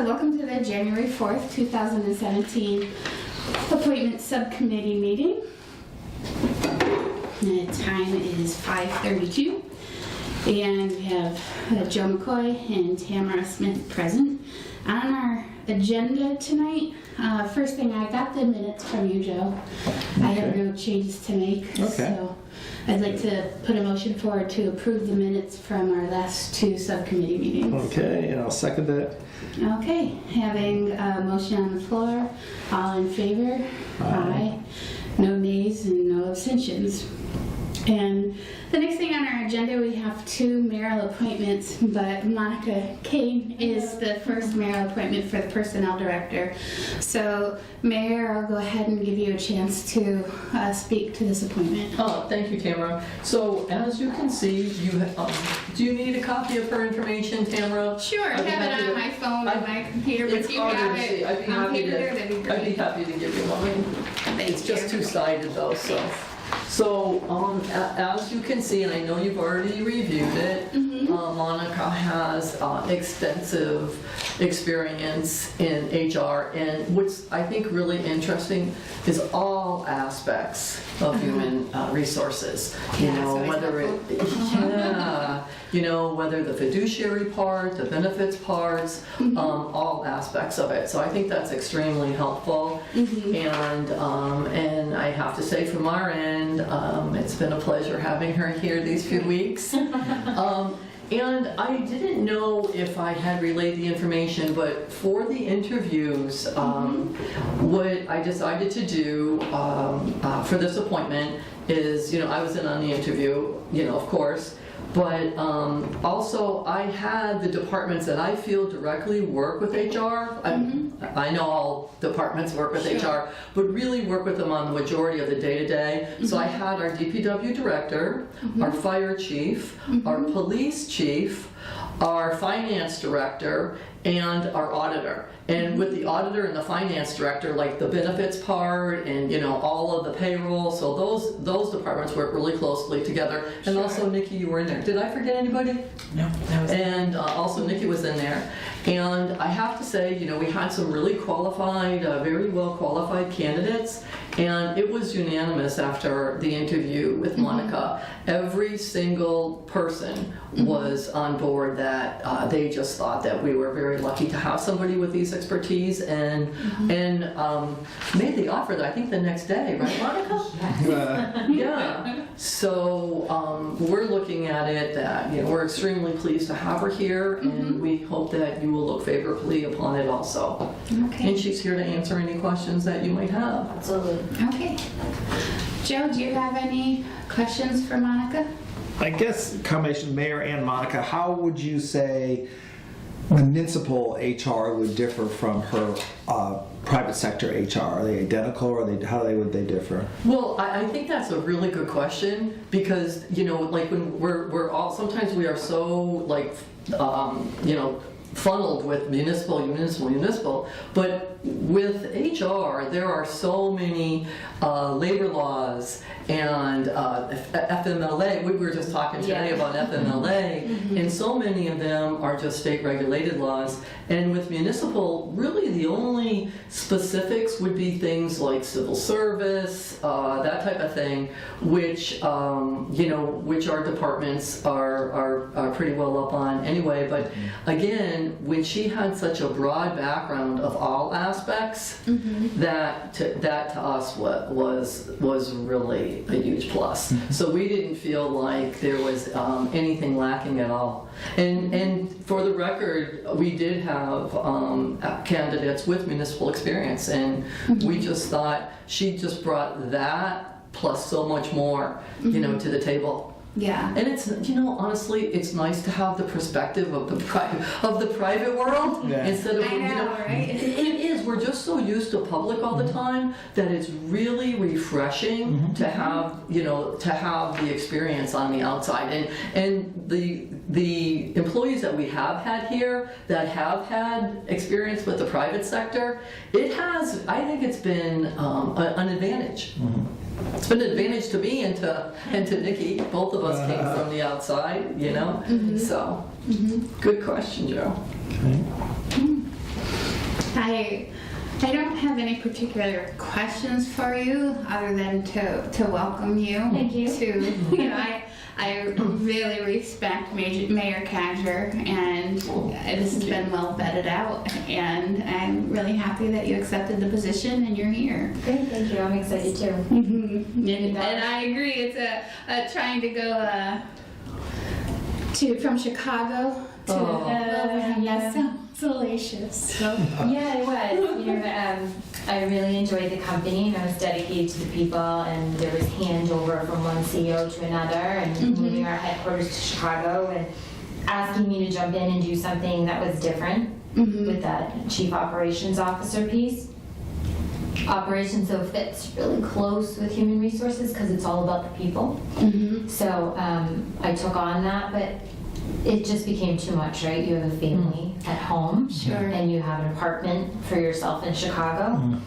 welcome to the January 4th, 2017 Appointment Subcommittee meeting. The time is 5:32, and we have Joe McCoy and Tamara Smith present. On our agenda tonight, first thing, I got the minutes from you, Joe. I have no changes to make, so I'd like to put a motion forward to approve the minutes from our last two subcommittee meetings. Okay, and I'll second that. Okay, having a motion on the floor, all in favor? Aye. No nays and no abstentions. And the next thing on our agenda, we have two mayoral appointments, but Monica Kane is the first mayoral appointment for the Personnel Director. So, Mayor, I'll go ahead and give you a chance to speak to this appointment. Oh, thank you, Tamara. So, as you can see, do you need a copy of her information, Tamara? Sure, I have it on my phone and my computer, but It's you harder have to see. it I'd be on happy paper, that'd be to. great. I'd be happy to give you one. Thank It's just you. two-sided though, so. So, as you can see, and I know you've already reviewed it, Monica has extensive experience in HR, and what's I think really interesting is all aspects of human resources. You Yeah, know, so it's whether whether the fiduciary part, the benefits parts, all aspects of it. So I think that's extremely helpful. And I have to say, from our end, it's been a pleasure having her here these few weeks. And I didn't know if I had relayed the information, but for the interviews, what I decided to do for this appointment is, I was in on the interview, of course, but also I had the departments that I feel directly work with HR. I know all departments work with HR, but really work with them on the majority of the day-to-day. So I had our DPW director, our fire chief, our police chief, our finance director, and our auditor. And with the auditor and the finance director, like the benefits part and all of the payroll, so those departments work really closely together. And also, Nikki, you were in there. Did I forget anybody? No, that was. And also Nikki was in there. And I have to say, we had some really qualified, very well qualified candidates, and it was unanimous after the interview with Monica. Every single person was on board that they just thought that we were very lucky to have somebody with these expertise, and made the offer I think the next day, right, Monica? Yeah. So we're looking at it that we're extremely pleased to have her here, and we hope that you will look favorably upon it also. Okay. And she's here to answer any questions that you might have. Absolutely. Okay. Joe, do you have any questions for Monica? I guess combination mayor and Monica, how would you say municipal HR would differ from her private sector HR? Are they identical, or would they differ? Well, I think that's a really good question, because like when we're all, sometimes we are so like funneled with municipal, but with HR there are so many labor laws and FMLA. We were just talking today about FMLA, and so many of them are just state regulated laws. And with municipal, really the only specifics would be things like civil service, that type of thing, which which our departments are pretty well up on anyway. But again, when she had such a broad background of all aspects, that to us was really a huge plus. So we didn't feel like there was anything lacking at all. And for the record, we did have candidates with municipal experience, and we just thought she just brought that plus so much more, to the table. Yeah. And it's, honestly, it's nice to have the perspective of the private world instead of, I know, right? It is. We're just so used to public all the time that it's really refreshing to have, to have the experience on the outside. And the employees that we have had here that have had experience with the private sector, I think it's been an advantage. It's been an advantage to me and to Nikki. Both of us came from the outside, So, good question, Joe. Okay. I don't have any particular questions for you other than to welcome you. Thank you. I really respect Mayor Cadger, and this has been well vetted out, and I'm really happy that you accepted the position and you're here. Great, thank you. I'm excited too. And I agree. It's trying to go from Chicago to Wilbraham. That sounds delicious. So. Yeah, it was. I really enjoyed the company, and I was dedicated to the people, and there was handover from one CEO to another, and moving our headquarters to Chicago, and asking me to jump in and do something that was different with that chief operations officer piece. Operations though fits really close with human resources because it's all about the people. So I took on that, but it just became too much, right? You have a family at home, Sure. and you have an apartment for yourself in Chicago.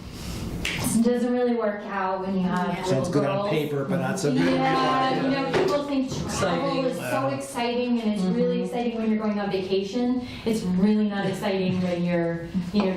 It doesn't really work out when you have Yeah. little Sounds good girls. on paper, but not so good. Yeah, people think travel Exciting. is so exciting, and it's really exciting when you're going on vacation. It's really not exciting when you're,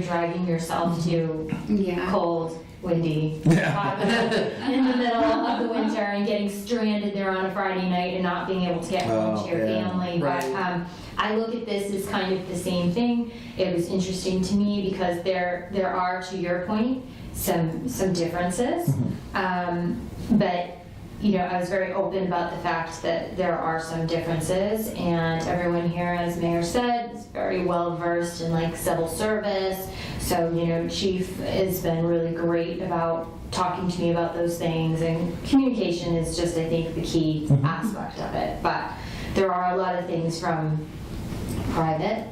dragging yourself to Yeah. cold, windy, hot in the middle of the winter and getting stranded there on a Friday night and not being able to get home to your yeah. family. Right. But I look at this as kind of the same thing. It was interesting to me because there are, to your point, some differences. But I was very open about the fact that there are some differences, and everyone here, as Mayor said, is very well versed in like civil service. So, Chief has been really great about talking to me about those things, and communication is just, I think, the key aspect of it. But there are a lot of things from private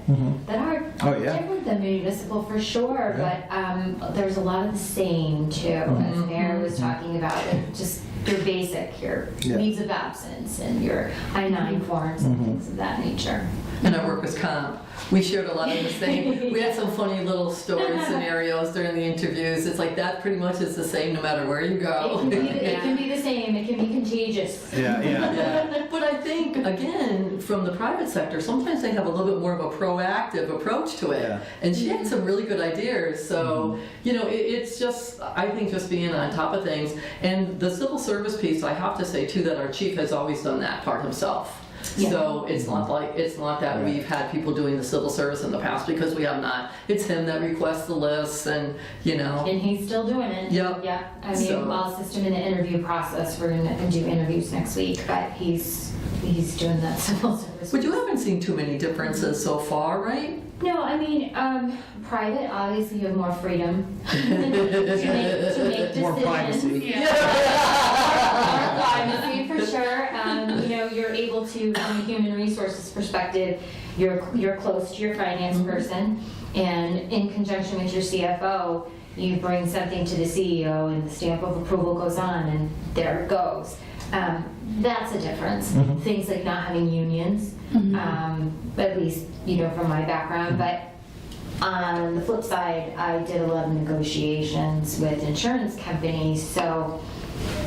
that are different than municipal for sure, but there's a lot of the same too, as Mayor was talking about, like just your basic, your leaves of absence and your I-9 forms and things of that nature. And our workers' comp, we shared a lot of the same. We had some funny little story scenarios during the interviews. It's like that pretty much is the same no matter where you go. It can be the same, it can be contagious. Yeah. But I think, again, from the private sector, sometimes they have a little bit more of a proactive approach to it. Yeah. And she had some really good ideas. So, it's just, I think, just being on top of things. And the civil service piece, I have to say, too, that our chief has always done that part himself. Yeah. So it's not that we've had people doing the civil service in the past, because we have not. It's him that requests the lists, and And he's still doing it. Yep. Yeah. I mean, So- I'll assist him in the interview process. We're gonna do interviews next week, but he's doing that civil service. But you haven't seen too many differences so far, right? No, I mean, private, obviously you have more freedom to make decisions. More privacy. More privacy, for sure. You're able to, from a human resources perspective, you're close to your finance person, and in conjunction with your CFO, you bring something to the CEO and the stamp of approval goes on, and there it goes. That's a difference. Things like not having unions, at least, from my background. But on the flip side, I did a lot of negotiations with insurance companies. So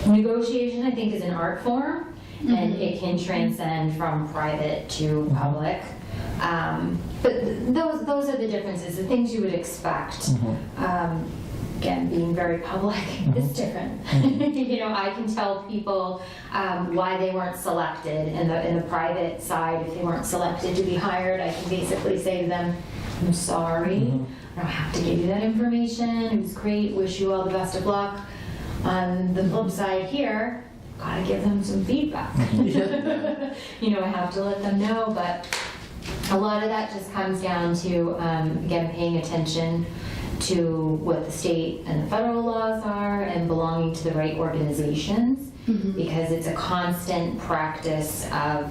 negotiation, I think, is an art form, and it can transcend from private to public. But those are the differences, the things you would expect. Again, being very public is different. I can tell people why they weren't selected in the private side. If they weren't selected to be hired, I can basically say to them, I'm sorry, I don't have to give you that information. It was great, wish you all the best of luck. On the flip side here, gotta give them some feedback. I have to let them know, but a lot of that just comes down to, again, paying attention to what the state and the federal laws are and belonging to the right organizations, because it's a constant practice of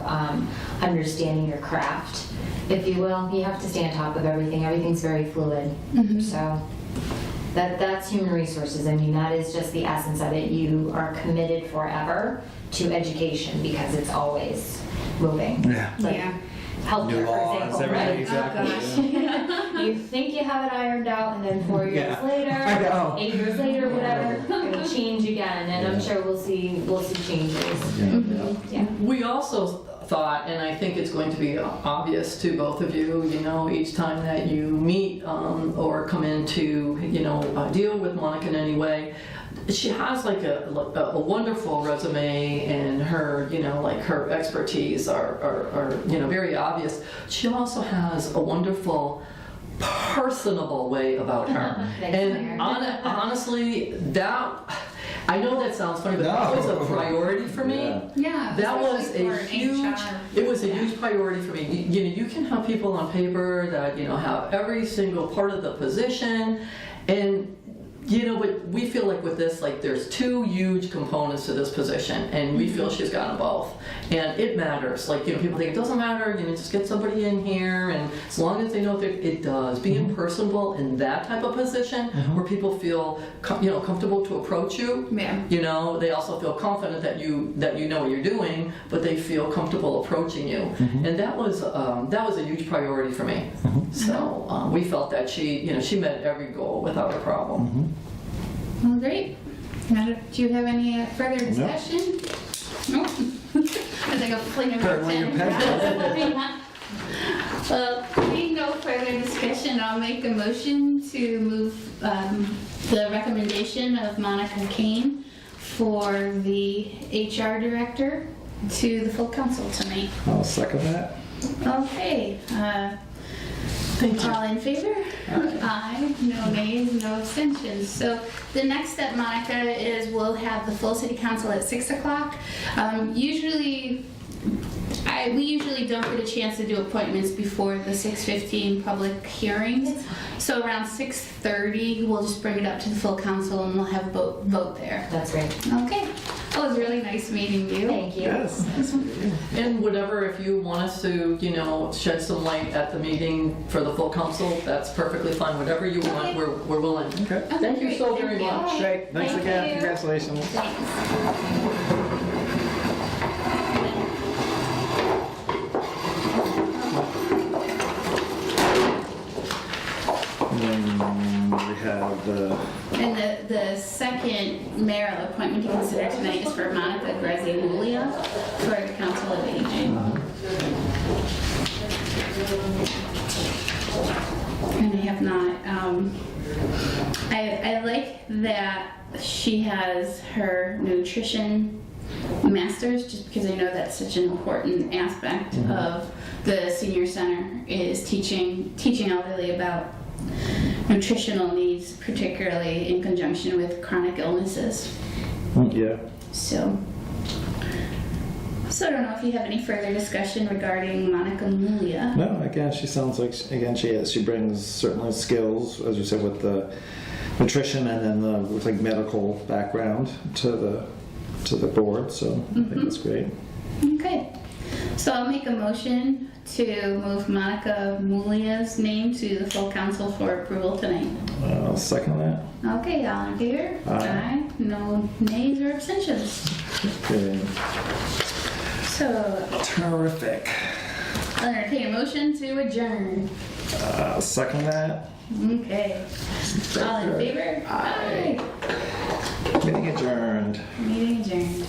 understanding your craft, if you will. You have to stay on top of everything. Everything's very fluid. So that's human resources. I mean, that is just the essence of it. You are committed forever to education because it's always moving. Like healthcare, New for laws, example, right? everything, exactly. You think you have it ironed out, and then 4 years I later, know. 8 years later, whatever, it'll change again, and I'm sure we'll see changes. Yeah. We also thought, and I think it's going to be obvious to both of you, you know, each time that you meet or come in to, you know, deal with Monica in any way. She has like a wonderful resume, and her, you know, like her expertise are you know, very obvious. She also has a wonderful personable way about her. Thanks, And Claire. honestly, that, I know that sounds funny, but that was a priority for me. Yeah. Yeah. That was especially a for huge, HR. it was a huge priority for me. You know, you can have people on paper that, you know, have every single part of the position, and you know, but we feel like with this, like there's two huge components to this position, and we feel she's got them both. And it matters. Like, you know, people think it doesn't matter, you know, just get somebody in here, and as long as they know that it does. Being personable in that type of position where people feel, you know, comfortable to approach you. Yeah. You know, they also feel confident that you know what you're doing, but they feel comfortable approaching you. And that was a huge priority for me. So we felt that she, you know, she met every goal without a problem. Well, great. Now, do you have any further discussion? No. I think I'll fling Put over it in your pen. Well, being no further discussion, I'll make a motion to move the recommendation of Monica Kane for the HR director to the full council tonight. I'll second that. Okay. Thank you. All in favor? Aye. No nays, no abstentions. So the next step, Monica, is we'll have the full city council at 6 o'clock. We usually don't get a chance to do appointments before the 6:15 public hearings. So around 6:30, we'll just bring it up to the full council and we'll have a vote there. That's great. Okay. Well, it was really nice meeting you. Thank you. Yes. And whatever, if you want us to, you know, shed some light at the meeting for the full council, that's perfectly fine. Whatever you want, Okay. we're willing. Okay. Okay, Thank you great. so Thank very you. much. Great. Thanks Thank again. you. Congratulations. Thanks. And then we have the. And the second mayoral appointment to consider tonight is for Monica Grazianulia for the Council of Aging. And I have not, I like that she has her nutrition masters, just because I know that's such an important aspect of the senior center, is teaching elderly about nutritional needs, particularly in conjunction with chronic illnesses. Yeah. So I don't know if you have any further discussion regarding Monica Mulia. No, again, she sounds like, again, she brings certainly skills, as you said, with the nutrition and then the with like medical background to the board. So I think that's great. Okay, so I'll make a motion to move Monica Mulia's name to the full council for approval tonight. I'll second that. Okay, all in favor? Aye. No nays or abstentions. Okay. So Terrific. I'll entertain a motion to adjourn. I'll second that. Okay, all in favor? Aye. Meeting adjourned. Meeting adjourned.